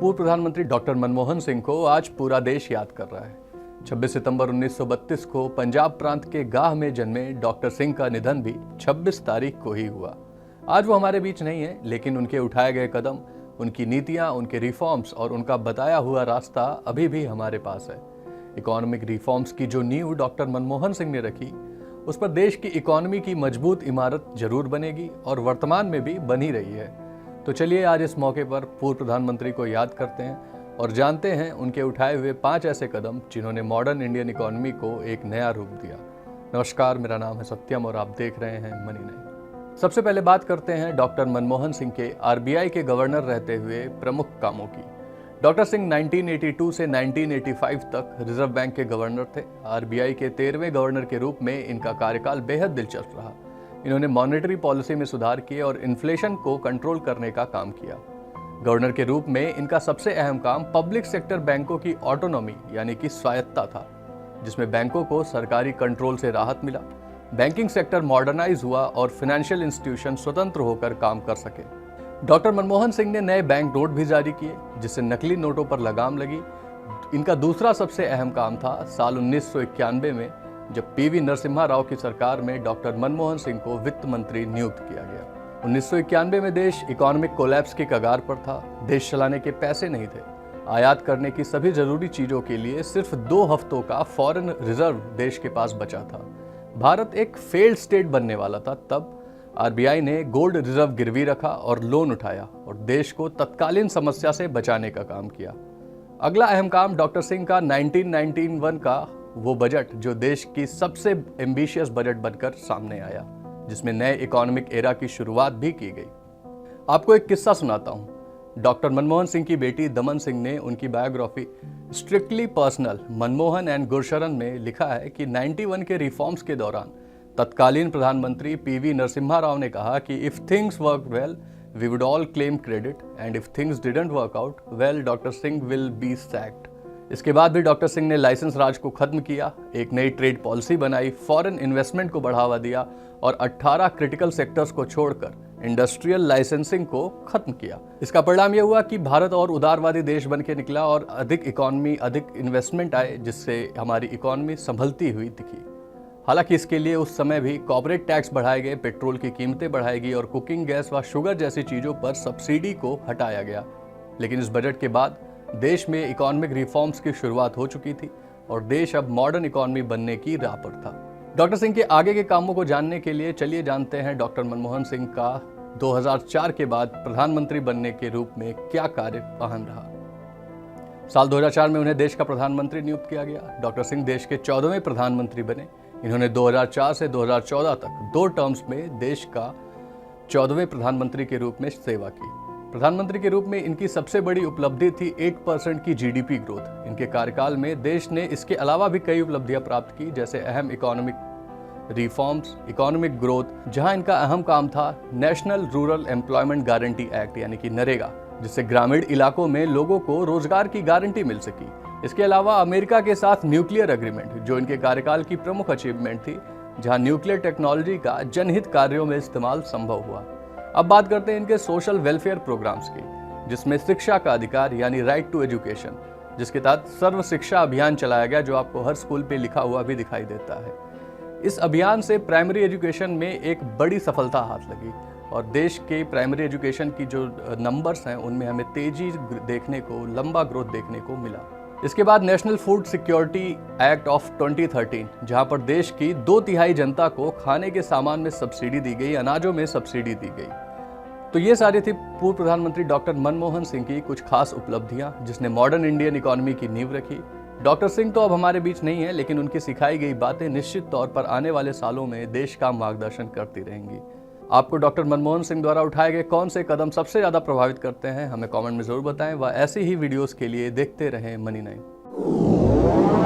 पूर्व प्रधानमंत्री डॉक्टर मनमोहन सिंह को आज पूरा देश याद कर रहा है। 26 सितंबर 1932 को पंजाब प्रांत के गाह में जन्मे डॉक्टर सिंह का निधन भी 26 तारीख को ही हुआ। आज वो हमारे बीच नहीं है, लेकिन उनके उठाए गए कदम, उनकी नीतियां, उनके रिफॉर्म्स और उनका बताया हुआ रास्ता अभी भी हमारे पास है। इकोनॉमिक रिफॉर्म्स की जो नींव डॉक्टर मनमोहन सिंह ने रखी, उस पर देश की इकोनॉमी की मजबूत इमारत जरूर बनेगी और वर्तमान में भी बनी रही है। तो चलिए आज इस मौके पर पूर्व प्रधानमंत्री को याद करते हैं और जानते हैं उनके उठाए हुए 5 ऐसे कदम जिन्होंने मॉडर्न इंडियन इकोनॉमी को एक नया रूप दिया। नमस्कार, मेरा नाम है सत्यम और आप देख रहे हैं मनी नहीं। सबसे पहले बात करते हैं डॉक्टर मनमोहन सिंह के आरबीआई के गवर्नर रहते हुए प्रमुख कामों की। डॉक्टर सिंह 1982 से 1985 तक रिजर्व बैंक के गवर्नर थे। आरबीआई के 13वें गवर्नर के रूप में इनका कार्यकाल बेहद दिलचस्प रहा। इन्होंने मॉनेटरी पॉलिसी में सुधार किए और इन्फ्लेशन को कंट्रोल करने का काम किया। गवर्नर के रूप में इनका सबसे अहम काम पब्लिक सेक्टर बैंकों की ऑटोनॉमी यानी कि स्वायत्तता था, जिसमें बैंकों को सरकारी कंट्रोल से राहत मिला। बैंकिंग सेक्टर मॉडर्नाइज हुआ और फाइनेंशियल इंस्टीट्यूशन स्वतंत्र होकर काम कर सके। डॉक्टर मनमोहन सिंह ने नए बैंक नोट भी जारी किए, जिससे नकली नोटों पर लगाम लगी। इनका दूसरा सबसे अहम काम था साल 1991 में, जब पीवी नरसिम्हा राव की सरकार में डॉक्टर मनमोहन सिंह को वित्त मंत्री नियुक्त किया गया। 1991 में देश इकोनॉमिक कोलैप्स की कगार पर था। देश चलाने के पैसे नहीं थे। आयात करने की सभी जरूरी चीजों के लिए सिर्फ 2 हफ्तों का फॉरेन रिजर्व देश के पास बचा था। भारत एक फेल्ड स्टेट बनने वाला था। तब आरबीआई ने गोल्ड रिजर्व गिरवी रखा और लोन उठाया और देश को तत्कालीन समस्या से बचाने का काम किया। अगला अहम काम डॉक्टर सिंह का 1991 का वो बजट, जो देश की सबसे एम्बिशियस बजट बनकर सामने आया, जिसमें नए इकोनॉमिक एरा की शुरुआत भी की गई। आपको एक किस्सा सुनाता हूं। डॉक्टर मनमोहन सिंह की बेटी दमन सिंह ने उनकी biography strictly personal Manmohan and Gursharan में लिखा है कि 91 के रिफॉर्म्स के दौरान तत्कालीन प्रधानमंत्री पीवी नरसिम्हा राव ने कहा कि if things work well we would all claim credit and if things didn't work out well doctor Singh will be sacked. इसके बाद भी डॉक्टर सिंह ने लाइसेंस राज को खत्म किया, एक नई ट्रेड पॉलिसी बनाई, फॉरेन इन्वेस्टमेंट को बढ़ावा दिया और 18 क्रिटिकल सेक्टर्स को छोड़कर इंडस्ट्रियल लाइसेंसिंग को खत्म किया। इसका परिणाम यह हुआ कि भारत और उदारवादी देश बन के निकला और अधिक इकोनॉमी, अधिक इन्वेस्टमेंट आए, जिससे हमारी इकोनॉमी संभलती हुई दिखी। हालांकि इसके लिए उस समय भी कॉर्पोरेट टैक्स बढ़ाए गए, पेट्रोल की कीमतें बढ़ाई गई और कुकिंग गैस व शुगर जैसी चीजों पर सब्सिडी को हटाया गया। लेकिन इस बजट के बाद देश में इकोनॉमिक रिफॉर्म्स की शुरुआत हो चुकी थी और देश अब मॉडर्न इकोनॉमी बनने की राह पर था। डॉक्टर सिंह के आगे के कामों को जानने के लिए चलिए जानते हैं डॉक्टर मनमोहन सिंह का 2004 के बाद प्रधानमंत्री बनने के रूप में क्या कार्यवाहन रहा। साल 2004 में उन्हें देश का प्रधानमंत्री नियुक्त किया गया। डॉक्टर सिंह देश के 14वें प्रधानमंत्री बने। इन्होंने 2004 से 2014 तक 2 टर्म्स में देश का 14वें प्रधानमंत्री के रूप में सेवा की। प्रधानमंत्री के रूप में इनकी सबसे बड़ी उपलब्धि थी 8% की जीडीपी ग्रोथ। इनके कार्यकाल में देश ने इसके अलावा भी कई उपलब्धियां प्राप्त की, जैसे अहम इकोनॉमिक रिफॉर्म्स, इकोनॉमिक ग्रोथ, जहां इनका अहम काम था national rural employment guarantee act यानी कि नरेगा, जिससे ग्रामीण इलाकों में लोगों को रोजगार की गारंटी मिल सकी। इसके अलावा अमेरिका के साथ न्यूक्लियर एग्रीमेंट, जो इनके कार्यकाल की प्रमुख अचीवमेंट थी, जहां न्यूक्लियर टेक्नोलॉजी का जनहित कार्यों में इस्तेमाल संभव हुआ। अब बात करते हैं इनके सोशल वेलफेयर प्रोग्राम्स की, जिसमें शिक्षा का अधिकार यानी राइट टू एजुकेशन, जिसके तहत सर्व शिक्षा अभियान चलाया गया, जो आपको हर स्कूल पे लिखा हुआ भी दिखाई देता है। इस अभियान से प्राइमरी एजुकेशन में एक बड़ी सफलता हाथ लगी और देश के प्राइमरी एजुकेशन की जो नंबर्स हैं उनमें हमें तेजी देखने को, लंबा ग्रोथ देखने को मिला। इसके बाद national food security act of 2013, जहां पर देश की 2/3 जनता को खाने के सामान में सब्सिडी दी गई, अनाजों में सब्सिडी दी गई। तो ये सारी थी पूर्व प्रधानमंत्री डॉक्टर मनमोहन सिंह की कुछ खास उपलब्धियां, जिसने मॉडर्न इंडियन इकोनॉमी की नींव रखी। डॉक्टर सिंह तो अब हमारे बीच नहीं है, लेकिन उनकी सिखाई गई बातें निश्चित तौर पर आने वाले सालों में देश का मार्गदर्शन करती रहेंगी। आपको डॉक्टर मनमोहन सिंह द्वारा उठाए गए कौन से कदम सबसे ज़्यादा प्रभावित करते हैं, हमें कमेंट में ज़रूर बताएं। व ऐसी ही वीडियोस के लिए देखते रहें मनी नहीं।